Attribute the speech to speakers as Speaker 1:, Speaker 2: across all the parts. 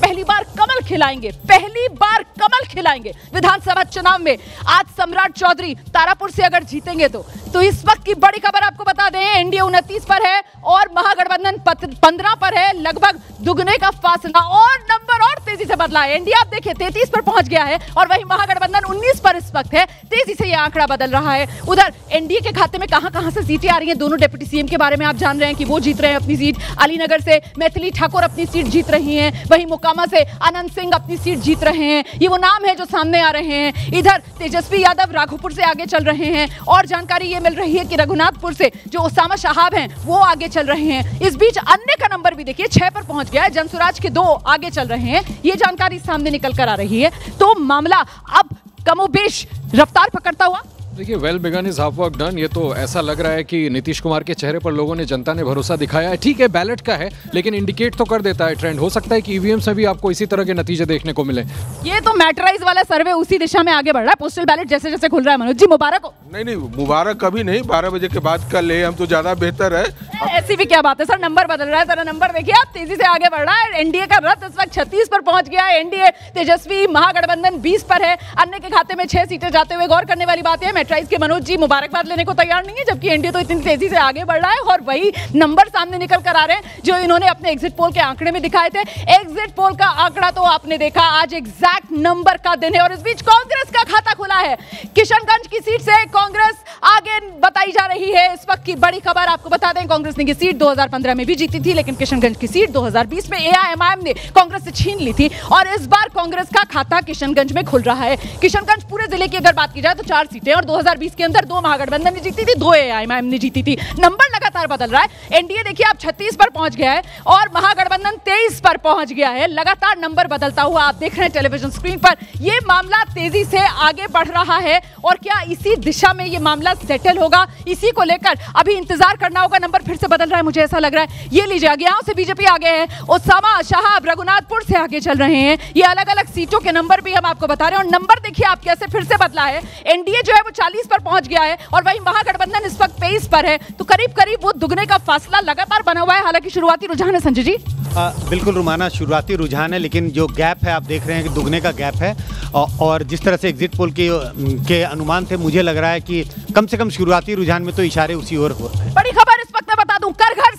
Speaker 1: पहली बार कमल खिलाएंगे, पहली बार कमल खिलाएंगे विधानसभा चुनाव में। आज सम्राट चौधरी तारापुर से अगर जीतेंगे तो इस वक्त की बड़ी खबर आपको बता दें, एनडीए 29 पर है और महागठबंधन 15 पर है, लगभग दुगने का फासला और नंबर और तेजी से बदला है। एनडीए आप देखिए 33 पर पहुंच गया है और वहीं महागठबंधन 19 पर इस वक्त है। तेजी से यह आंकड़ा बदल रहा है। उधर एनडीए के खाते में कहां से सीटें आ रही हैं, दोनों डिप्टी सीएम के बारे में आप जान रहे हैं कि वो जीत रहे हैं अपनी सीट। अलीनगर से मैथिली ठाकुर अपनी सीट जीत रही हैं, वहीं मोकामा से अनंत सिंह अपनी सीट जीत रहे हैं। ये वो नाम है जो सामने आ रहे हैं। इधर तेजस्वी यादव राघोपुर से आगे चल रहे हैं और जानकारी ये मिल रही है कि रघुनाथपुर से जो उसामा शहाब हैं वो आगे चल रहे हैं। इस बीच अन्य का नंबर भी देखिए 6 पर पहुंच गया है, जनसुराज के 2 आगे चल रहे हैं। ये जानकारी सामने निकल कर आ रही है। तो मामला अब कमोबेश रफ्तार पकड़ता हुआ।
Speaker 2: देखिए, well begun is half work done. ये तो ऐसा लग रहा है कि नीतीश कुमार के चेहरे पर लोगों ने, जनता ने भरोसा दिखाया है। ठीक है, बैलेट का है लेकिन इंडिकेट तो कर देता है ट्रेंड। हो सकता है कि ईवीएम से भी आपको इसी तरह के नतीजे देखने को मिले।
Speaker 1: ये तो मैटराइज वाला सर्वे उसी दिशा में आगे बढ़ रहा है। पोस्टल बैलेट जैसे जैसे खुल रहा है। मनोज जी मुबारक हो।
Speaker 3: नहीं, मुबारक कभी नहीं, 12 बजे के बाद कल ले हम तो ज्यादा बेहतर है।
Speaker 1: ऐसी भी क्या बात है सर, नंबर बदल रहा है। जरा नंबर देखिए आप, तेजी से आगे बढ़ रहा है। एनडीए का रथ इस वक्त 36 पर पहुंच गया है। एनडीए तेजस्वी महागठबंधन 20 पर है। अन्य के खाते में 6 सीटें जाते हुए गौर करने वाली बात है, मैटराइज के मनोज जी मुबारकबाद लेने को तैयार नहीं है, जबकि एनडीए तो इतनी तेजी से आगे बढ़ रहा है और वही नंबर सामने निकल कर आ रहे हैं जो इन्होंने अपने एग्जिट पोल के आंकड़े में दिखाए थे। एग्जिट पोल का आंकड़ा तो आपने देखा, आज एग्जैक्ट नंबर का दिन है। और इस बीच कांग्रेस का खाता खुला है। किशनगंज की सीट से कांग्रेस आगे बताई जा रही है। इस वक्त की बड़ी खबर आपको बता दें, कांग्रेस ने ये सीट 2015 में भी जीती थी, लेकिन किशनगंज की सीट 2020 में एआईएमआईएम ने कांग्रेस से छीन ली थी और इस बार कांग्रेस का खाता किशनगंज में खुल रहा है। किशनगंज पूरे जिले की अगर बात की जाए तो 4 सीटें और 2020 के अंदर 2 महागठबंधन ने जीती थी, 2 एआईएमआईएम ने जीती थी। नंबर लगातार बदल रहा है। एनडीए देखिए आप 36 पर पहुंच गया है और महागठबंधन 23 पर पहुंच गया है। लगातार नंबर बदलता हुआ आप देख रहे हैं टेलीविजन स्क्रीन पर। यह मामला तेजी से आगे बढ़ रहा है और क्या इसी दिशा में यह मामला सेटल होगा, इसी को लेकर अभी इंतजार करना होगा। नंबर फिर से बदल रहा है, मुझे ऐसा लग रहा है। ये लीजिए, अगियाओं से बीजेपी आगे है, उसामा शहाब रघुनाथपुर से आगे चल रहे हैं। ये अलग अलग सीटों के नंबर भी हम आपको बता रहे हैं और नंबर देखिए आप कैसे फिर से बदला है। एनडीए जो है वो 40 पर पहुंच गया है और वहीं महागठबंधन इस वक्त 23 पर है। तो करीब करीब वो दुगने का फासला लगातार बना हुआ है। हालांकि शुरुआती रुझान है संजय जी।
Speaker 4: बिल्कुल रुमाना, शुरुआती रुझान है, लेकिन जो गैप है आप देख रहे हैं कि दुगने का गैप है और जिस तरह से एग्जिट पोल के अनुमान थे, मुझे लग रहा है कि कम से कम शुरुआती रुझान में तो इशारे उसी ओर हो रहे हैं।
Speaker 1: बड़ी खबर इस वक्त मैं बता दूं, करघर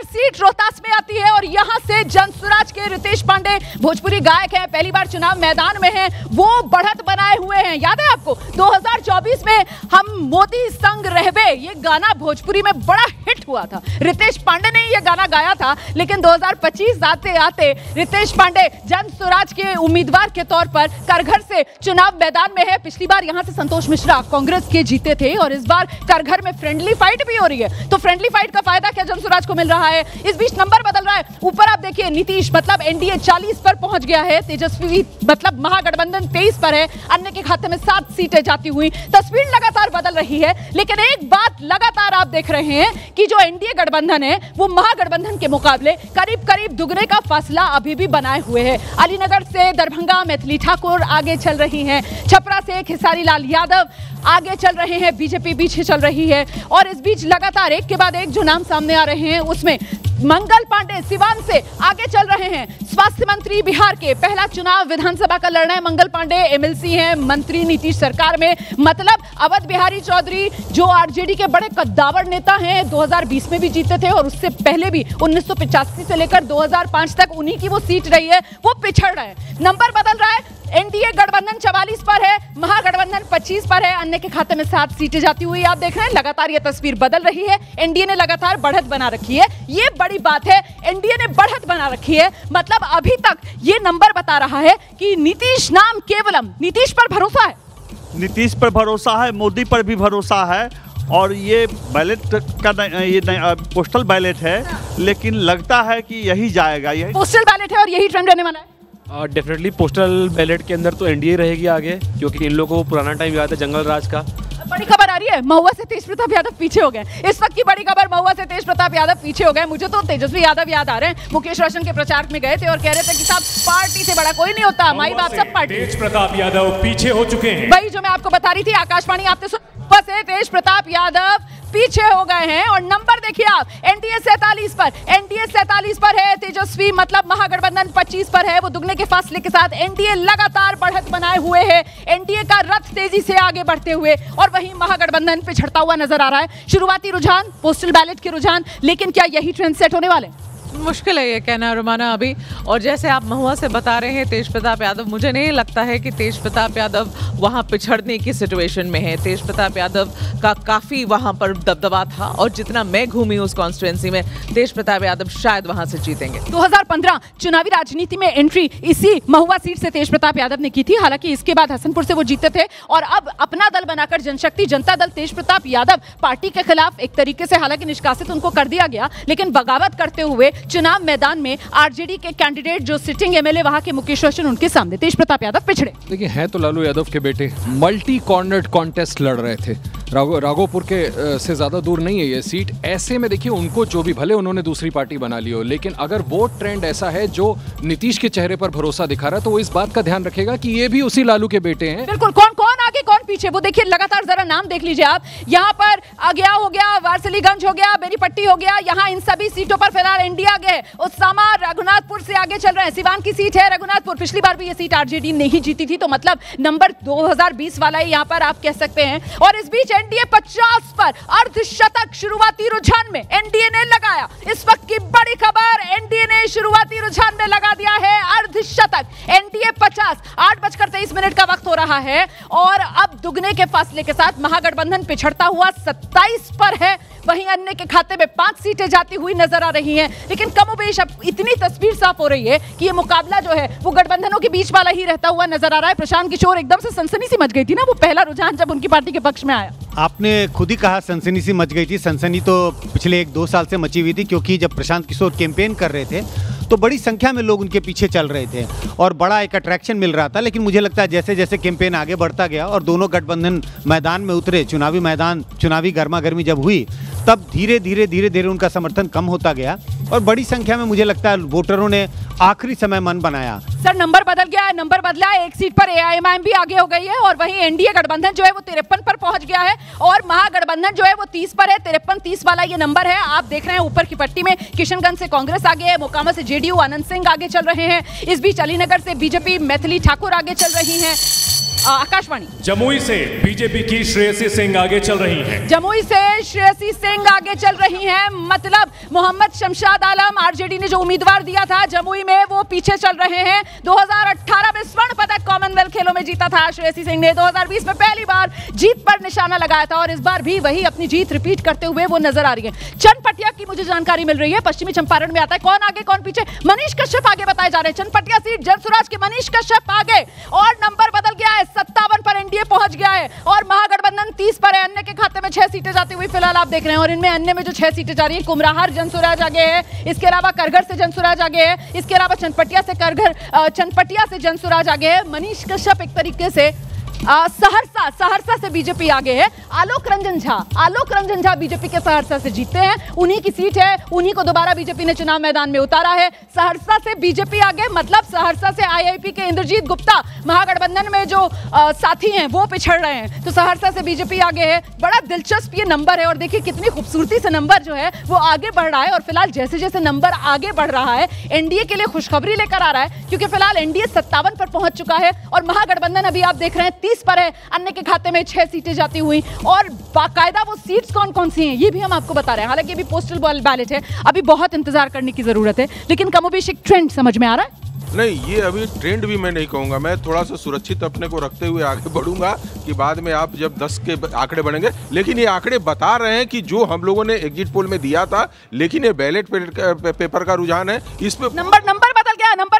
Speaker 1: सीट रोहतास में आती है और यहां से जनसुराज के रितेश पांडे, भोजपुरी गायक हैं, पहली बार चुनाव मैदान में हैं, वो बढ़त बनाए हुए हैं। याद है आपको 2024 में हम मोदी संग रहबे, ये गाना भोजपुरी में बड़ा हिट हुआ था। रितेश पांडे ने ये गाना गाया था, लेकिन 2025 आते आते रितेश पांडे जनसुराज के उम्मीदवार के तौर पर करघर से चुनाव मैदान में है। पिछली बार यहां से संतोष मिश्रा कांग्रेस के जीते थे और इस बार करघर में फ्रेंडली फाइट भी हो रही है। तो फ्रेंडली फाइट का फायदा क्या जनसुराज को मिल रहा है? इस बीच नंबर बदल रहा है। ऊपर आप देखिए, नीतीश मतलब एनडीए 40 पर पहुंच गया है, तेजस्वी मतलब महागठबंधन 23 पर है, अन्य के खाते में 7 सीटें जाती हुई। तस्वीर लगातार बदल रही है, लेकिन एक बात लगातार आप देख रहे हैं कि जो एनडीए गठबंधन है वो महागठबंधन के मुकाबले करीब करीब दुगने का फासला अभी भी बनाए हुए है। अलीनगर से दरभंगा मैथिली ठाकुर आगे चल रही हैं, छपरा से खेसारी लाल यादव आगे चल रहे हैं, बीजेपी पीछे चल रही है। और इस बीच लगातार एक के बाद एक जो नाम सामने आ रहे हैं उसमें मंगल पांडे सिवान से आगे चल रहे हैं। स्वास्थ्य मंत्री बिहार के, पहला चुनाव विधानसभा का लड़ना है मंगल पांडे, एमएलसी हैं, मंत्री नीतीश सरकार में। मतलब अवध बिहारी चौधरी जो आरजेडी के बड़े कद्दावर नेता हैं, 2020 में भी जीते थे और उससे पहले भी 1985 से लेकर 2005 तक उन्हीं की वो सीट रही है, वो पिछड़ रहे हैं। नंबर बदल रहा है। एनडीए गठबंधन 44 पर है, महागठबंधन 25 पर है, अन्य के खाते में 7 सीटें जाती हुई आप देख रहे हैं। लगातार ये तस्वीर बदल रही है। एनडीए ने लगातार बढ़त बना रखी है, ये बड़ी बात है। एनडीए ने बढ़त बना रखी है, मतलब अभी तक ये नंबर बता रहा है कि नीतीश नाम केवलम, नीतीश पर भरोसा है,
Speaker 5: नीतीश पर भरोसा है, मोदी पर भी भरोसा है। और ये बैलेट का ये पोस्टल बैलेट है, लेकिन लगता है कि यही जाएगा। यही
Speaker 1: पोस्टल बैलेट है और यही ट्रेंड रहने वाला है।
Speaker 6: डेफिनेटली पोस्टल बैलेट के अंदर तो एनडीए रहेगी आगे, क्योंकि इन लोगों को पुराना टाइम याद है जंगल राज का।
Speaker 1: बड़ी खबर आ रही है, महुआ से तेज प्रताप यादव पीछे हो गए। इस वक्त की बड़ी खबर, महुआ से तेज प्रताप यादव पीछे हो गए। मुझे तो तेजस्वी यादव याद आ रहे हैं, मुकेश रोशन के प्रचार में गए थे और कह रहे थे कि साहब पार्टी से बड़ा कोई नहीं होता, माई बाप सब पार्टी।
Speaker 7: तेज प्रताप यादव पीछे हो चुके हैं।
Speaker 1: वही जो मैं आपको बता रही थी, आकाशवाणी आपने से तेज प्रताप यादव पीछे हो गए हैं। और नंबर देखिए आप, एनडीए 47 पर है, तेजस्वी मतलब महागठबंधन 25 पर है। वो दुगने के फासले के साथ एनडीए लगातार बढ़त बनाए हुए है, एनडीए का रथ तेजी से आगे बढ़ते हुए, और वहीं महागठबंधन पिछड़ता हुआ नजर आ रहा है। शुरुआती रुझान पोस्टल बैलेट के रुझान, लेकिन क्या यही ट्रेंड सेट होने वाले?
Speaker 7: मुश्किल है ये कहना रुमाना अभी। और जैसे आप महुआ से बता रहे हैं तेज प्रताप यादव, मुझे नहीं लगता है कि तेज प्रताप यादव वहाँ पिछड़ने की सिचुएशन में है। तेज प्रताप यादव का काफ़ी वहाँ पर दबदबा था, और जितना मैं घूमी उस कॉन्स्टिट्यूंसी में, तेज प्रताप यादव शायद वहाँ से जीतेंगे।
Speaker 1: 2015 चुनावी राजनीति में एंट्री इसी महुआ सीट से तेज प्रताप यादव ने की थी। हालांकि इसके बाद हसनपुर से वो जीते थे, और अब अपना दल बनाकर जनशक्ति जनता दल तेज प्रताप यादव पार्टी के खिलाफ एक तरीके से, हालांकि निष्कासित उनको कर दिया गया, लेकिन बगावत करते हुए चुनाव मैदान में आरजेडी के कैंडिडेट जो सिटिंग एमएलए वहां के मुकेश रोशन, उनके सामने तेज प्रताप यादव पिछड़े।
Speaker 2: देखिए, हैं तो लालू यादव के बेटे, मल्टी कॉर्नर्ड कॉन्टेस्ट लड़ रहे थे। राघोपुर के से ज्यादा दूर नहीं है ये सीट। ऐसे में देखिए, उनको जो भी, भले उन्होंने दूसरी पार्टी बना ली हो, लेकिन अगर वो ट्रेंड ऐसा है जो नीतीश के चेहरे पर भरोसा दिखा रहा है, तो वो इस बात का ध्यान रखेगा कि ये भी उसी लालू के बेटे हैं।
Speaker 1: बिल्कुल, कौन कौन आगे कौन पीछे, वो देखिए लगातार जरा नाम देख लीजिए आप। यहाँ पर अगया हो गया, वारसलीगंज हो गया, बेनीपट्टी हो गया, यहाँ इन सभी सीटों पर फिलहाल एनडीए आगे है। उस्सामा रघुनाथपुर से आगे चल रहे हैं। सिवान की सीट है रघुनाथपुर, पिछली बार भी ये सीट आरजेडी नहीं जीती थी, तो मतलब नंबर 2020 वाला ही यहाँ पर आप कह सकते हैं। और इस बीच एनडीए 50 पर अर्धशतक शुरुआती रुझान में एनडीए ने लगाया। इस वक्त की बड़ी खबर, एनडीए ने शुरुआती रुझान में लगा दिया है अर्धशतक। एनडीए 50, 8:23 का वक्त हो रहा है, और अब दुगने के फासले के साथ महागठबंधन पिछड़ता हुआ 27 पर है। वहीं अन्य के खाते में 5 सीटें जाती हुई नजर आ रही हैं, लेकिन कमोबेश अब इतनी तस्वीर साफ हो रही है कि ये मुकाबला जो है वो गठबंधनों के बीच वाला ही रहता हुआ नजर आ रहा है। प्रशांत किशोर, एकदम से सनसनी सी मच गई थी ना वो पहला रुझान जब उनकी पार्टी के पक्ष में आया।
Speaker 4: आपने खुद ही कहा सनसनी सी मच गई थी। सनसनी तो पिछले 1-2 साल से मची हुई थी, क्योंकि जब प्रशांत किशोर कैंपेन कर रहे थे तो बड़ी संख्या में लोग उनके पीछे चल रहे थे और बड़ा एक अट्रैक्शन मिल रहा था। लेकिन मुझे लगता है जैसे जैसे कैंपेन आगे बढ़ता गया और दोनों गठबंधन मैदान में उतरे, चुनावी गर्मा गर्मी जब हुई, तब धीरे धीरे उनका समर्थन कम होता गया, और बड़ी संख्या में मुझे लगता है वोटरों ने आखिरी समय मन बनाया।
Speaker 1: सर, नंबर बदल गया है, नंबर बदला है। एक सीट पर एआईएमआईएम भी आगे हो गई है, और वहीं एनडीए गठबंधन जो है वो 53 पर पहुंच गया है, और महागठबंधन जो है वो 30 पर है। 53-30 वाला ये नंबर है। आप देख रहे हैं ऊपर की पट्टी में किशनगंज से कांग्रेस आगे है, मोकामा से जेडीयू आनंद सिंह आगे चल रहे हैं। इस बीच अलीनगर से बीजेपी मैथिली ठाकुर आगे चल रही हैं। आकाशवाणी
Speaker 8: जमुई से बीजेपी की श्रेयसी सिंह आगे चल रही हैं।
Speaker 1: जमुई से श्रेयसी सिंह आगे चल रही हैं, मतलब मोहम्मद शमशाद आलम, आरजेडी ने जो उम्मीदवार दिया था जमुई में, वो पीछे चल रहे हैं। 2018 में स्वर्ण पदक कॉमनवेल्थ खेलों में जीता था श्रेयसी सिंह ने। 2020 में पहली बार जीत पर निशाना लगाया था, और इस बार भी वही अपनी जीत रिपीट करते हुए वो नजर आ रही है। चनपटिया की मुझे जानकारी मिल रही है, पश्चिमी चंपारण में आता है। कौन आगे कौन पीछे? मनीष कश्यप आगे बताए जा रहे हैं। चनपटिया सीट जनसुराज के मनीष कश्यप आगे, और नंबर बदल गया है, 57 पर एनडीए पहुंच गया है, और महागठबंधन 30 पर है। अन्य के खाते में 6 सीटें जाती हुई फिलहाल आप देख रहे हैं, और इनमें अन्य में जो 6 सीटें जा रही है, कुमराहार जनसुराज आगे है, इसके अलावा करघर से जनसुराज आगे है, इसके अलावा चनपटिया से जनसुराज आगे है। मनीष कश्यप एक तरीके से सहरसा से बीजेपी आगे है। आलोक रंजन झा बीजेपी के सहरसा से जीते हैं, उन्हीं की सीट है, उन्हीं को दोबारा बीजेपी ने चुनाव मैदान में उतारा है। सहरसा से बीजेपी आगे, मतलब सहरसा से आईआईपी के इंद्रजीत गुप्ता, महागठबंधन में जो साथी हैं वो पिछड़ रहे हैं, तो सहरसा से बीजेपी आगे है। बड़ा दिलचस्प ये नंबर है, और देखिए कितनी खूबसूरती से नंबर जो है वो आगे बढ़ रहा है। और फिलहाल जैसे जैसे नंबर आगे बढ़ रहा है, एनडीए के लिए खुशखबरी लेकर आ रहा है, क्योंकि फिलहाल एनडीए 57 पर पहुंच चुका है, और महागठबंधन अभी आप देख रहे हैं 30 पर है। अन्य के खाते में 6 सीटें जाती हुई, और बाकायदा वो सीट्स कौन कौन सी हैं ये भी हम आपको बता रहे हैं। हालांकि अभी पोस्टल बैलेट है, अभी बहुत इंतजार करने की जरूरत है, लेकिन कमोबेश एक ट्रेंड समझ में आ रहा है।
Speaker 3: नहीं, ये अभी ट्रेंड भी मैं नहीं कहूँगा, मैं थोड़ा सा सुरक्षित अपने को रखते हुए आगे बढ़ूंगा कि बाद में आप जब 10 के आंकड़े बढ़ेंगे। लेकिन ये आंकड़े बता रहे हैं कि जो हम लोगों ने एग्जिट पोल में दिया था, लेकिन ये बैलेट पेपर का रुझान है, इस पे नंबर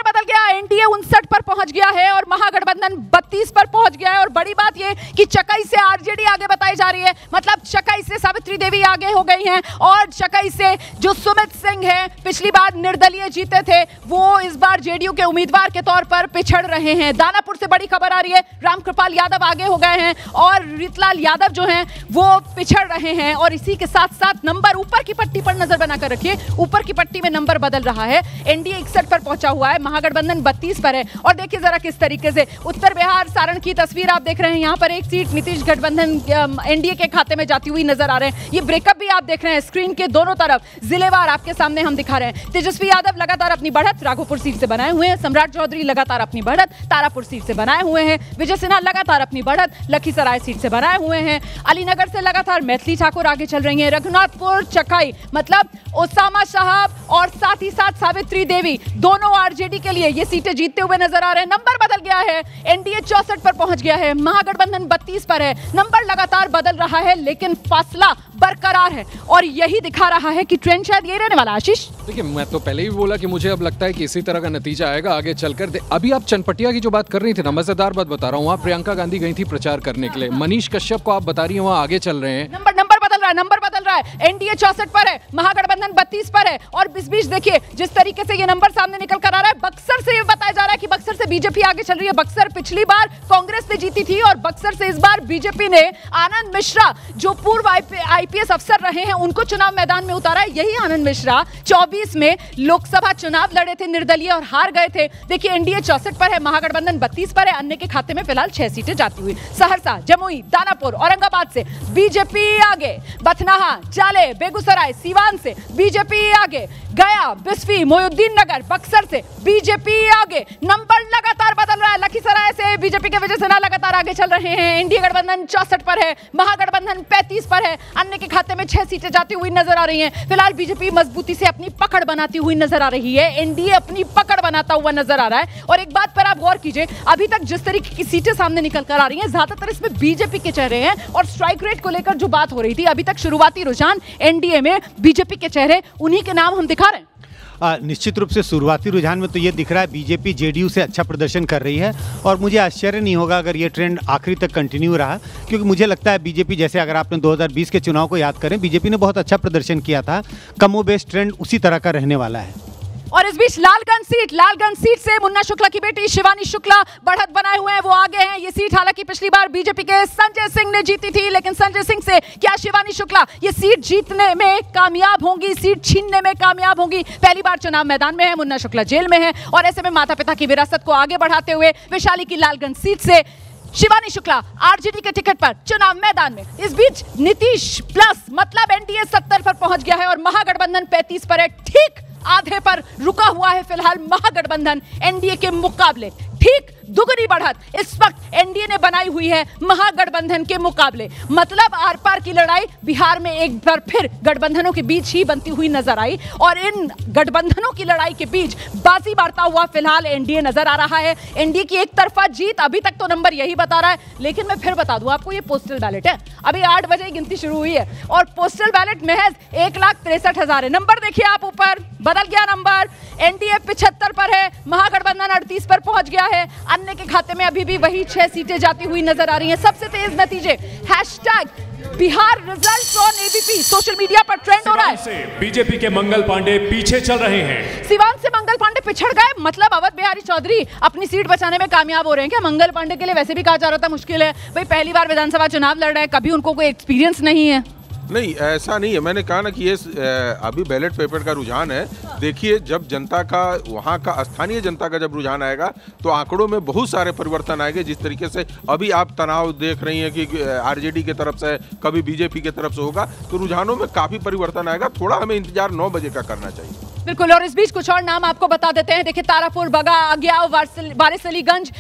Speaker 3: बदल गया। एनडीए 59 पर पहुंच गया है, और महागठबंधन 32 पर पहुंच गया है। और बड़ी बात ये कि चकाई से आरजेडी आगे बताई जा रही है, मतलब चकाई से सावित्री देवी आगे हो गई हैं, और चकाई से जो सुमित सिंह है, पिछली बार निर्दलीय जीते थे, वो इस बार जेडीयू के उम्मीदवार के तौर पर पिछड़ रहे हैं। दानापुर से बड़ी खबर आ रही है, रामकृपाल यादव आगे हो गए हैं, और रीतलाल यादव जो हैं वो पिछड़ रहे हैं। और इसी के साथ साथ नंबर ऊपर की पट्टी पर नजर बनाकर रखिए, ऊपर की पट्टी में नंबर बदल रहा है। एनडीए 61 पर पहुंचा हुआ है, महागठबंधन 32 पर है। और देखिए जरा किस तरीके से उत्तर बिहार सारण की तस्वीर आप देख रहे हैं। यहाँ पर एक सीट नीतीश गठबंधन
Speaker 1: एनडीए के खाते में जाती हुई नजर आ रहे हैं। ये ब्रेकअप भी आप देख रहे हैं स्क्रीन के दोनों तरफ, जिलेवार आपके सामने हम दिखा रहे हैं। तेजस्वी यादव लगातार अपनी बढ़त राघोपुर सीट से बनाए हुए हैं, सम्राट चौधरी लगातार अपनी बढ़त तारापुर सीट से बनाए हुए हैं, विजय सिन्हा लगातार अपनी बढ़त लखीसराय सीट से बनाए हुए हैं, अलीनगर से लगातार मैथिली ठाकुर आगे चल रही हैं, रघुनाथपुर चकाई मतलब ओसामा साहब और साथ ही साथ सावित्री देवी दोनों आरजेडी के लिए ये सीटें जीतते हुए नजर आ रहे हैं। नंबर बदल गया है, एनडीए 64 पर पहुंच गया है, महागठबंधन 32 पर है। नंबर लगातार बदल रहा है लेकिन फासला बरकरार है और यही दिखा रहा है कि ट्रेंड शायद ये रहने वाला। आशीष
Speaker 2: देखिए, मैं तो पहले ही बोला कि मुझे अब लगता है कि इसी तरह का नतीजा आएगा आगे चलकर। अभी आप चनपटिया की जो बात कर रही थी ना, मजेदार बात बता रहा हूँ, वहाँ प्रियंका गांधी गई थी प्रचार करने के लिए, मनीष कश्यप को आप बता रही हैं वहाँ आगे चल रहे हैं।
Speaker 1: नंबर बदल रहा है, एनडीए 64 पर है, महागठबंधन 32 पर है और इस बीच देखिए जिस तरीके से ये नंबर सामने निकल कर आ रहा है, बक्सर से ये बताया जा रहा है कि बक्सर से बीजेपी आगे चल रही है। बक्सर पिछली बार कांग्रेस ने जीती थी और बक्सर से इस बार बीजेपी ने आनंद मिश्रा जो पूर्व आईपीएस अफसर रहे हैं उनको चुनाव मैदान में उतारा है। यही आनंद मिश्रा 24 में लोकसभा चुनाव लड़े थे निर्दलीय और हार गए थे। देखिए एनडीए 64 पर है, महागठबंधन 32 पर है, अन्य के खाते में फिलहाल 6 सीटें जाती हुई। सहरसा, जमुई, दानापुर, औरंगाबाद से बीजेपी आगे, बथनाहा, चाले, बेगूसराय, सीवान से बीजेपी आगे, गया, बिस्फी, मोहिउद्दीन नगर, बक्सर से बीजेपी आगे। नंबर लगातार बदल रहा है, लखीसराय से बीजेपी के विजय सिन्हा लगातार आगे चल रहे हैं, एनडीए गठबंधन 64 पर है, महागठबंधन 35 पर है, अन्य के खाते में 6 सीटें जाती हुई नजर आ रही हैं। फिलहाल बीजेपी मजबूती से अपनी पकड़ बनाती हुई नजर आ रही है, एनडीए अपनी पकड़ बनाता हुआ नजर आ रहा है। और एक बात पर आप गौर कीजिए, अभी तक जिस तरीके की सीटें सामने निकल कर आ रही हैं ज्यादातर इसमें बीजेपी के चेहरे हैं और स्ट्राइक रेट को लेकर जो बात हो रही थी, अभी तक शुरुआती रुझान एनडीए में बीजेपी के चेहरे, उन्हीं के नाम हम दिखा रहे हैं।
Speaker 4: निश्चित रूप से शुरुआती रुझान में तो ये दिख रहा है बीजेपी जेडीयू से अच्छा प्रदर्शन कर रही है और मुझे आश्चर्य नहीं होगा अगर ये ट्रेंड आखिरी तक कंटिन्यू रहा, क्योंकि मुझे लगता है बीजेपी, जैसे अगर आपने 2020 के चुनाव को याद करें, बीजेपी ने बहुत अच्छा प्रदर्शन किया था, कमोबेश ट्रेंड उसी तरह का रहने वाला है।
Speaker 1: और इस बीच लालगंज सीट से मुन्ना शुक्ला की बेटी शिवानी शुक्ला बढ़त बनाए हुए हैं, वो आगे हैं। ये सीट हालांकि पिछली बार बीजेपी के संजय सिंह ने जीती थी, लेकिन संजय सिंह से क्या शिवानी शुक्ला ये सीट जीतने में कामयाब होंगी, सीट छीनने में कामयाब होंगी? पहली बार चुनाव मैदान में है, मुन्ना शुक्ला जेल में है और ऐसे में माता पिता की विरासत को आगे बढ़ाते हुए वैशाली की लालगंज सीट से शिवानी शुक्ला आरजेडी के टिकट पर चुनाव मैदान में। इस बीच नीतीश प्लस मतलब एनडीए 70 पर पहुंच गया है और महागठबंधन 35 पर है। ठीक आधे पर रुका हुआ है फिलहाल महागठबंधन एनडीए के मुकाबले, ठीक दुगनी बढ़त इस वक्त एनडीए ने बनाई हुई है महागठबंधन के मुकाबले। मतलब आर पार की लड़ाई बिहार में एक बार फिर गठबंधनों के बीच ही बनती हुई नजर आई और इन गठबंधनों की लड़ाई के बीच बाजी मारता हुआ फिलहाल एनडीए नजर आ रहा है। एनडीए की एक तरफा जीत, अभी तक तो नंबर यही बता रहा है, लेकिन मैं फिर बता दूं आपको, ये पोस्टल बैलेट है, अभी 8 बजे गिनती शुरू हुई है और पोस्टल बैलेट महज 1,63,000 है। नंबर देखिए आप ऊपर, बदल गया नंबर, एनडीए 75 पर है, महागठबंधन 38 पर पहुंच गया है, अन्य के खाते में अभी भी वही 6 सीटें जाती हुई नजर आ रही हैं। सबसे तेज नतीजे #Bihar results on ABP social media पर ट्रेंड हो रहा है।
Speaker 8: बीजेपी के मंगल पांडे पीछे चल रहे हैं।
Speaker 1: सिवान से मंगल पांडे पिछड़ गए, मतलब अवध बिहारी चौधरी अपनी सीट बचाने में कामयाब हो रहे हैं क्या? मंगल पांडे के लिए वैसे भी कहा जा रहा था मुश्किल है भाई, पहली बार विधानसभा चुनाव लड़ रहे हैं, कभी उनको कोई एक्सपीरियंस नहीं है।
Speaker 3: नहीं, ऐसा नहीं है। मैंने कहा ना कि ये अभी बैलेट पेपर का रुझान है। देखिए, जब जनता का, वहाँ का स्थानीय जनता का जब रुझान आएगा तो आंकड़ों में बहुत सारे परिवर्तन आएंगे। जिस तरीके से अभी आप तनाव देख रही हैं कि आरजेडी की तरफ से, कभी बीजेपी की तरफ से होगा, तो रुझानों में काफ़ी परिवर्तन आएगा। थोड़ा हमें इंतजार 9 बजे का करना चाहिए।
Speaker 1: बिल्कुल। और इस बीच कुछ और नाम आपको बता देते हैं। देखिए, तारापुर, बगा, अग्याव, वारिसलीगंज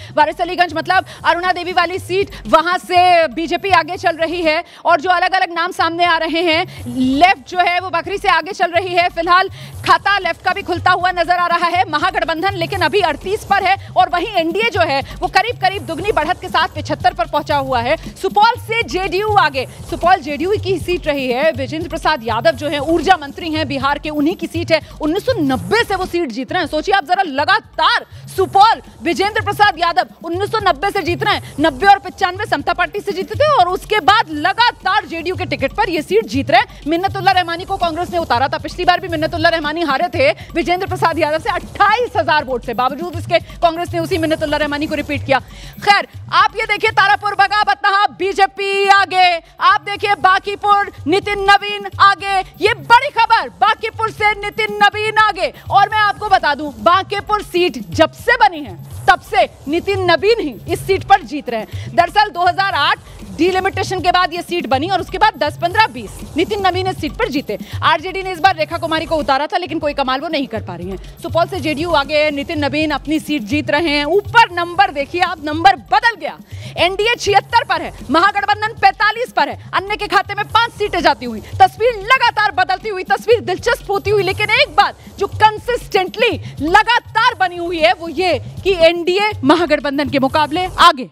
Speaker 1: मतलब अरुणा देवी वाली सीट, वहां से बीजेपी आगे चल रही है और जो अलग अलग नाम सामने आ रहे हैं, लेफ्ट जो है वो बकरी से आगे चल रही है। फिलहाल खाता लेफ्ट का भी खुलता हुआ नजर आ रहा है। महागठबंधन लेकिन अभी 38 पर है और वहीं एनडीए जो है वो करीब करीब दुगनी बढ़त के साथ 75 पर पहुंचा हुआ है। सुपौल से जेडीयू आगे, सुपौल जेडीयू की सीट रही है। विजेंद्र प्रसाद यादव जो है ऊर्जा मंत्री हैं बिहार के, उन्हीं की सीट है। 1990 से वो सीट जीत रहे हैं। सोचिए आप जरा, लगातार सुपौल विजेंद्र प्रसाद यादव 1990 से जीत रहे हैं। 90 और 95 समता पार्टी से जीते थे और उसके बाद लगातार जेडीयू के टिकट पर ये सीट जीत रहे हैं। मिन्नतुल्लाह रहमानी को कांग्रेस ने उतारा था, पिछली बार भी मिन्नतुल्लाह रहमानी हारे थे विजेंद्र प्रसाद यादव से 28,000 वोट से, बावजूद इसके कांग्रेस ने उसी मिन्नतुल्लाह रहमानी को रिपीट किया। खैर, आप ये देखिए, तारापुर, बगा, बतहा बीजेपी आगे। आप देखिए बांकीपुर, नितिन नवीन आगे। ये बड़ी खबर, बांकीपुर से नितिन नवीन आगे। और मैं आपको बता दूं, बांकीपुर सीट जब से बनी है तब से नितिन नवीन ही इस सीट पर जीत रहे हैं। दरअसल 2008 डिलिमिटेशन के बाद ये सीट बनी और उसके बाद 10, 15, 20 नितिन नवीन इस सीट पर जीते। आरजेडी ने इस बार रेखा कुमारी को उतारा था, लेकिन कोई कमाल वो नहीं कर पा रही हैं। सुपौल से जेडीयू आगे है, नितिन नवीन अपनी सीट जीत रहे हैं। ऊपर नंबर देखिए आप, नंबर बदल गया। एनडीए 76 पर है, महागठबंधन 45 पर है, अन्य के खाते में 5 सीटें जाती हुई। तस्वीर लगातार बदलती हुई, तस्वीर दिलचस्प होती हुई, लेकिन एक बात जो कंसिस्टेंटली लगातार बनी हुई है वो ये कि एनडीए महागठबंधन के मुकाबले आगे।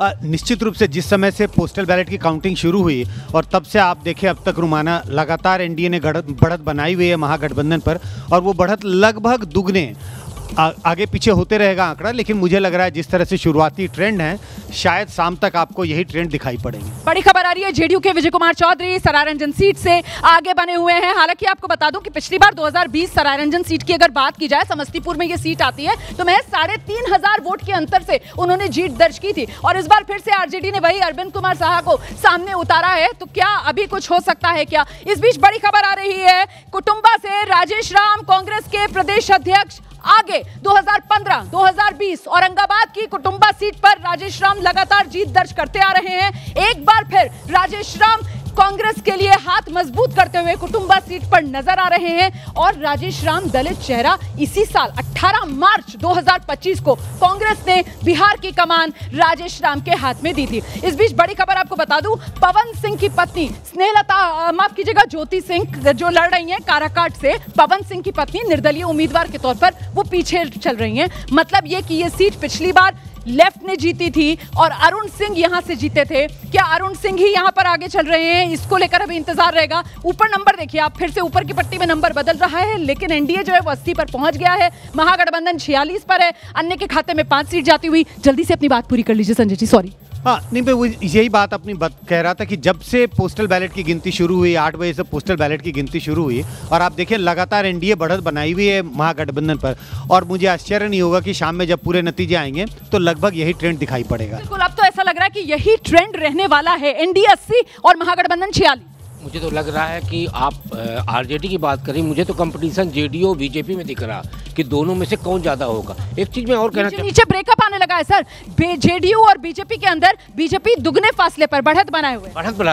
Speaker 4: निश्चित रूप से जिस समय से पोस्टल बैलेट की काउंटिंग शुरू हुई और तब से आप देखें अब तक रुमाना लगातार एनडीए ने बढ़त बनाई हुई है महागठबंधन पर, और वो बढ़त लगभग दुगने आगे पीछे होते रहेगा आंकड़ा, लेकिन मुझे लग रहा है जिस तरह से शुरुआती ट्रेंड है शायद शाम तक आपको यही ट्रेंड दिखाई पड़ेंगे।
Speaker 1: बड़ी खबर आ रही है जेडीयू के विजय कुमार चौधरी सरायरंजन सीट से आगे बने हुए हैं। हालांकि आपको बता दूं कि पिछली बार 2020 सरायरंजन सीट की अगर बात की जाए, समस्तीपुर में ये सीट आती है, तो महज 3,500 वोट के अंतर से उन्होंने जीत दर्ज की थी। और इस बार फिर से आरजेडी ने वही अरविंद कुमार साहा को सामने उतारा है, तो क्या अभी कुछ हो सकता है क्या? इस बीच बड़ी खबर आ रही है कुटुंबा से, राजेश राम कांग्रेस के प्रदेश अध्यक्ष आगे। 2015, 2020 औरंगाबाद की कुटुंबा सीट पर राजेश राम लगातार जीत दर्ज करते आ रहे हैं। एक बार फिर राजेश राम कांग्रेस के लिए हाथ मजबूत करते हुए कुटुंबा सीट पर नजर आ रहे हैं। और राजेश राम दलित चेहरा, इसी साल 18 मार्च 2025 को कांग्रेस ने बिहार की कमान राजेश राम के हाथ में दी थी। इस बीच बड़ी खबर आपको बता दूं, पवन सिंह की पत्नी स्नेहलता, माफ कीजिएगा ज्योति सिंह जो लड़ रही हैं काराकाट से, पवन सिंह की पत्नी निर्दलीय उम्मीदवार के तौर पर वो पीछे चल रही हैं। मतलब ये कि ये सीट पिछली बार लेफ्ट ने जीती थी और अरुण सिंह यहां से जीते थे। क्या अरुण सिंह ही यहां पर आगे चल रहे हैं? इसको लेकर अभी इंतजार रहेगा। ऊपर नंबर देखिए आप, फिर से ऊपर की पट्टी में नंबर बदल रहा है, लेकिन एनडीए जो है वो 80 पर पहुंच गया है, महागठबंधन 46 पर है, अन्य के खाते में 5 सीट जाती हुई। जल्दी से अपनी बात पूरी कर लीजिए संजय जी, सॉरी।
Speaker 4: हाँ नहीं, मैं यही बात अपनी कह रहा था कि जब से पोस्टल बैलेट की गिनती शुरू हुई, 8 बजे से पोस्टल बैलेट की गिनती शुरू हुई, और आप देखिए लगातार एनडीए बढ़त बनाई हुई है महागठबंधन पर, और मुझे आश्चर्य नहीं होगा कि शाम में जब पूरे नतीजे आएंगे तो लगभग यही ट्रेंड दिखाई पड़ेगा।
Speaker 1: बिल्कुल, अब तो ऐसा लग रहा है कि यही ट्रेंड रहने वाला है, एनडीए 80 और महागठबंधन 46।
Speaker 9: मुझे तो लग रहा है कि आप आरजेडी की बात करें, मुझे तो कंपटीशन जेडीयू बीजेपी में दिख रहा कि दोनों में से कौन ज्यादा होगा। एक चीज मैं और कहना चाहता हूं,
Speaker 1: नीचे ब्रेकअप आने लगा है सर, जेडीयू और बीजेपी के अंदर बीजेपी दुगने फासले पर बढ़त बनाए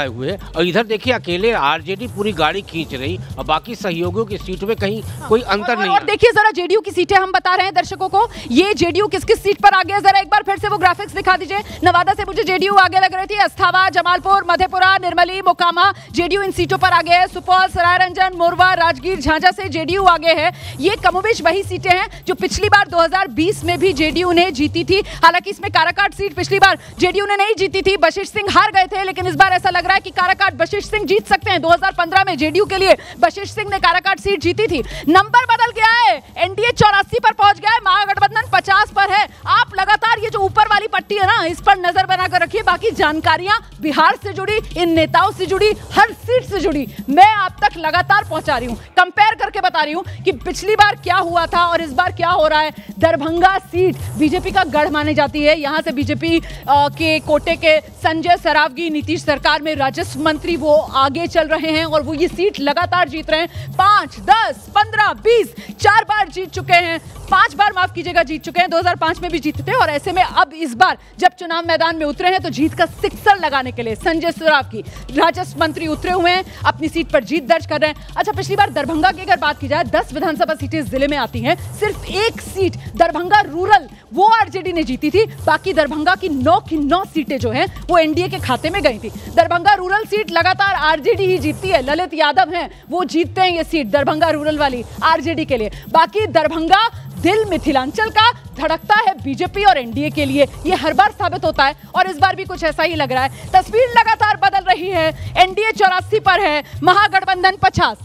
Speaker 1: हुए,
Speaker 9: और इधर देखिए अकेले आरजेडी पूरी गाड़ी खींच रही और बाकी सहयोगियों की सीटों में कहीं कोई अंतर नहीं।
Speaker 1: और देखिए जरा जेडीयू की सीटें हम बता रहे हैं दर्शकों को, ये जेडीयू किस किस सीट पर आ गया, जरा एक बार फिर से वो ग्राफिक्स दिखा दीजिए। नवादा से मुझे जेडीयू आगे लग रही थी, अस्थावा, जमालपुर, मधेपुरा, निर्मली, मोकामा, जेडीयू इन सीटों पर आगे है। सुपौल, सरायरंजन, मोरवा, राजगीर, झांझा से जेडीयू आगे है। ये कमोबेश वही सीटें हैं जो पिछली बार 2020 में भी जेडीयू ने जीती थी। हालांकि इसमें काराकाट सीट पिछली बार जेडीयू ने नहीं जीती थी, बशीर सिंह हार गए थे, लेकिन इस बार ऐसा लग रहा है कि काराकाट बशीर सिंह जीत सकते हैं। 2015 में जेडीयू के लिए बशीर सिंह ने काराकाट सीट जीती थी। नंबर बदल गया है, एनडीए 84 पर पहुंच गया है, महागठबंधन 50 पर है। आप लगातार ये जो ऊपर वाली पट्टी है ना, इस पर नजर बनाकर रखिए। बाकी जानकारियां बिहार से जुड़ी, इन नेताओं से जुड़ी, हर सीट से जुड़ी मैं आप तक लगातार पहुंचा रही हूं, कंपेयर करके बता रही हूं कि पिछली बार क्या हुआ था और इस बार क्या हो रहा है। दरभंगा सीट बीजेपी का गढ़ मानी जाती है, यहां से बीजेपी के कोटे के संजय सरावगी नीतीश सरकार में राजस्व मंत्री वो आगे चल रहे हैं और वो ये सीट लगातार जीत रहे हैं। 5, 10, 15, 20 4 बार जीत चुके हैं, 5 बार माफ कीजिएगा जीत चुके हैं। 2005 में भी जीते थे और ऐसे में अब इस बार जब चुनाव मैदान में उतरे हैं तो जीत का सिक्सर लगाने के लिए संजय सरावगी राजस्व मंत्री उतरे हुए हैं, अपनी सीट पर जीत दर्ज कर रहे हैं। अच्छा, पिछली बार दरभंगा की अगर बात की जाए, 10 विधानसभा सीटें जिले में आती हैं, सिर्फ एक सीट दरभंगा रूरल वो आरजेडी ने जीती थी, बाकी दरभंगा की 9 की 9 सीटें जो हैं वो एनडीए के खाते में गई थी। दरभंगा रूरल सीट लगातार आरजेडी ही जीतती है, ललित यादव हैं वो जीतते हैं ये सीट दरभंगा रूरल वाली आरजेडी के लिए। बाकी दरभंगा दिल मिथिलांचल का धड़कता है बीजेपी और एनडीए के लिए, ये हर बार साबित होता है और इस बार भी कुछ ऐसा ही लग रहा है। तस्वीर लगातार बदल रही है, एनडीए 84 पर है, महागठबंधन 50।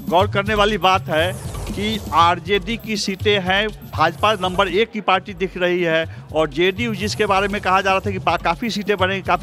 Speaker 5: गौर करने वाली बात है कि आरजेडी की सीटें हैं, भाजपा नंबर 1 की पार्टी दिख रही है और जेडीयू जिसके बारे में कहा जा रहा था कि काफ़ी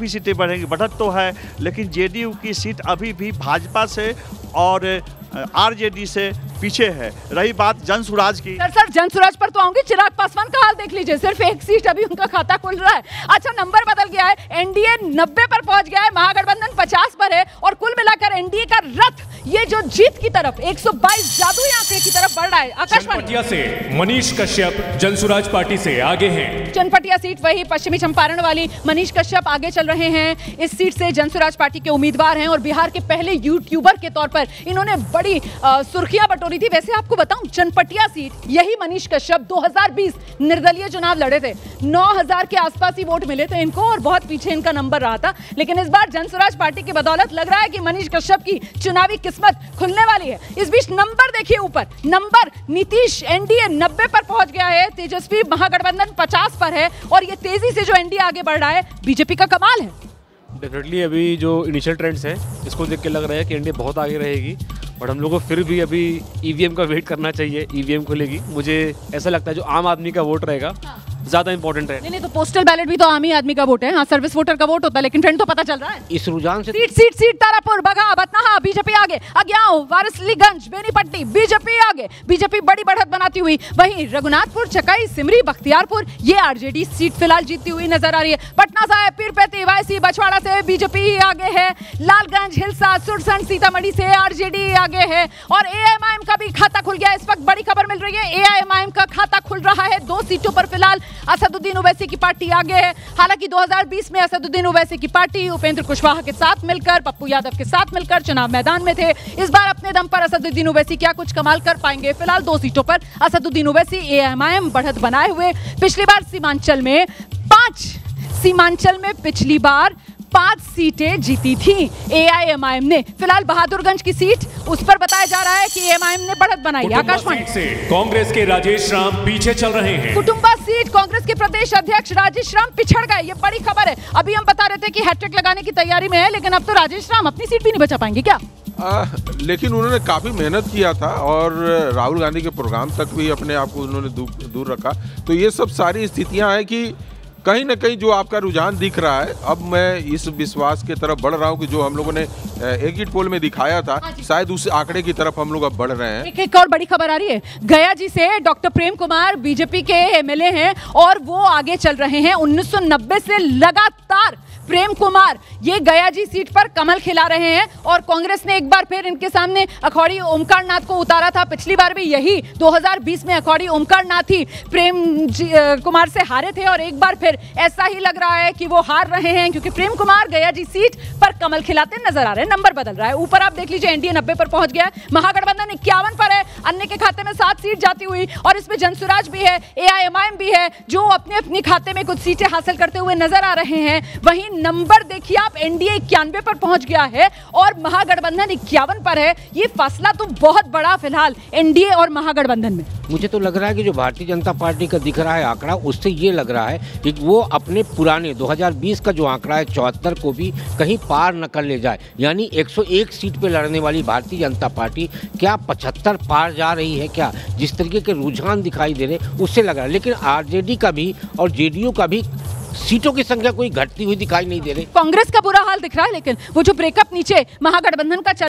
Speaker 5: सीटें बढ़ेंगी, बढ़त तो है, लेकिन जेडीयू की सीट अभी भी भाजपा से और आरजेडी से पीछे है। रही बात जनसुराज की,
Speaker 1: सर जनसुराज पर तो आऊंगी, चिराग पासवान का हाल देख लीजिए, सिर्फ एक सीट अभी उनका खाता खुल रहा है। अच्छा, नंबर बदल गया है, एनडीए 90 पर पहुंच गया है, महागठबंधन 50 पर है और कुल मिलाकर एनडीए का रथ ये जो जीत की तरफ 122 जादुई आंकड़े की तरफ बढ़ रहा है।
Speaker 8: चनपटिया से मनीष कश्यप जनसुराज पार्टी से आगे हैं।
Speaker 1: चनपटिया सीट वही पश्चिमी चंपारण वाली, मनीष कश्यप आगे चल रहे हैं। इस सीट से जनसुराज पार्टी के उम्मीदवार हैं और बिहार के पहले यूट्यूबर के तौर पर इन्होंने बड़ी सुर्खियां बटोरी थी। वैसे आपको बताऊं, चनपटिया सीट यही मनीष कश्यप 2020 निर्दलीय चुनाव लड़े थे, 9000 के आसपास ही वोट मिले थे इनको और बहुत पीछे इनका नंबर रहा था। लेकिन इस बार जनसुराज पार्टी की बदौलत लग रहा है कि मनीष कश्यप की चुनावी किस्मत खुलने वाली है। इस बीच नंबर देखिए ऊपर, नंबर नीतीश एनडीए 90 पर पहुंच गया है, तेजस्वी महागठबंधन 50 पर है और ये तेजी से जो एनडीए आगे बढ़ रहा है, बीजेपी का कमाल है।
Speaker 6: डेफिनेटली अभी जो इनिशियल ट्रेंड्स हैं इसको देख के लग रहा है कि एनडीए बहुत आगे रहेगी, बट हम लोगों को फिर भी अभी ईवीएम का वेट करना चाहिए। ईवीएम खुलेगी, मुझे ऐसा लगता है जो आम आदमी का वोट रहेगा ज्यादा इंपॉर्टेंट है।
Speaker 1: नहीं तो पोस्टल बैलेट भी तो आम ही आदमी का वोट है। हाँ, सर्विस वोटर का वोट होता है, लेकिन ट्रेंड तो पता चल रहा है।
Speaker 9: इस रुझान से
Speaker 1: सीट तारापुर, बघा, बतनाहा बीजेपी आगे, अज्ञाओ, वारिसलीगंज, बेनीपट्टी बीजेपी आगे, बीजेपी बड़ी बढ़त बनाती हुई। वहीं रघुनाथपुर, चकाई, सिमरी, बख्तियारपुर ये आरजेडी सीट फिलहाल जीतती हुई नजर आ रही है। पटना साहिब, पीरपैती, वायसी, बछवाड़ा से बीजेपी आगे है। लालगंज, हिलसा, सुरसंड, सीतामढ़ी से आरजेडी आगे है और एआईएमआईएम का भी खाता खुल गया। इस वक्त बड़ी खबर मिल रही है, एआईएमआईएम का खाता खुल रहा है 2 सीटों पर। फिलहाल असदुद्दीन ओवैसी की पार्टी आगे है। हालांकि 2020 में असदुद्दीन ओवैसी की पार्टी उपेंद्र कुशवाहा के साथ मिलकर, पप्पू यादव के साथ मिलकर चुनाव मैदान में थे। इस बार अपने दम पर असदुद्दीन ओवैसी क्या कुछ कमाल कर पाएंगे? फिलहाल 2 सीटों पर असदुद्दीन ओवैसी एआईएमआईएम बढ़त बनाए हुए। पिछली बार सीमांचल में पिछली बार 5 सीटें जीती थी एआईएमआईएम ने। फिलहाल बहादुरगंज की सीट, उस पर बताया जा रहा है कि एआईएमआईएम ने बढ़त बनाई। आकाशवाणी
Speaker 8: से कांग्रेस के राजेश राम पीछे चल रहे हैं।
Speaker 1: कुटुंबा सीट, कांग्रेस के प्रदेश अध्यक्ष राजेश राम पिछड़ गए, ये बड़ी खबर है। अभी हम बता रहे थे कि हैट्रिक लगाने की तैयारी में है, लेकिन अब तो राजेश राम अपनी सीट भी नहीं बचा पाएंगे क्या?
Speaker 3: लेकिन उन्होंने काफ़ी मेहनत किया था और राहुल गांधी के प्रोग्राम तक भी अपने आप को उन्होंने दूर रखा। तो ये सब सारी स्थितियां हैं कि कहीं ना कहीं जो आपका रुझान दिख रहा है, अब मैं इस विश्वास की तरफ बढ़ रहा हूं कि जो हम लोगों ने एग्जिट पोल में दिखाया था, शायद उस आंकड़े की तरफ हम लोग अब बढ़ रहे हैं।
Speaker 1: एक और बड़ी खबर आ रही है, गया जी से डॉक्टर प्रेम कुमार बीजेपी के एमएलए हैं और वो आगे चल रहे हैं। 1990 से लगातार प्रेम कुमार ये गया जी सीट पर कमल खिला रहे हैं और कांग्रेस ने एक बार फिर इनके सामने अखौड़ी ओमकार नाथ को उतारा था। पिछली बार भी यही 2020 में अखौड़ी ओमकार नाथ ही प्रेम कुमार से हारे थे और एक बार फिर ऐसा ही लग रहा है कि वो हार रहे हैं, क्योंकि प्रेम कुमार गया जी सीट पर कमल खिलाते नजर आ रहे हैं। नंबर बदल रहा है, ऊपर आप देख लीजिए एनडीए 90 पर पहुंच गया है, महागठबंधन 51 पर है, अन्य के खाते में 7 सीट जाती हुई और इसमें जनसुराज भी है, एआईएमआईएम भी है जो अपने अपने खाते में कुछ सीटें हासिल करते हुए नजर आ रहे हैं। वहीं नंबर देखिए आप, एनडीए 91 पर पहुंच गया है और महागठबंधन 51 पर है। ये फासला तो बहुत बड़ा फिलहाल एनडीए और महागठबंधन में।
Speaker 9: मुझे तो लग रहा है कि जो भारतीय जनता पार्टी का दिख रहा है आंकड़ा, उससे ये लग रहा है कि वो अपने पुराने 2020 का जो आंकड़ा है 74 को भी कहीं पार न कर ले जाए। यानी 101 सीट पे लड़ने वाली भारतीय जनता पार्टी क्या 75 पार जा रही है क्या? जिस तरीके के रुझान दिखाई दे रहे उससे लग रहा है। लेकिन आरजेडी का भी और जेडीयू का भी सीटों की संख्या कोई घटती हुई दिखाई नहीं दे रही।
Speaker 1: कांग्रेस का बुरा हाल दिख रहा है, लेकिन वो जो ब्रेकअप नीचे महागठबंधन का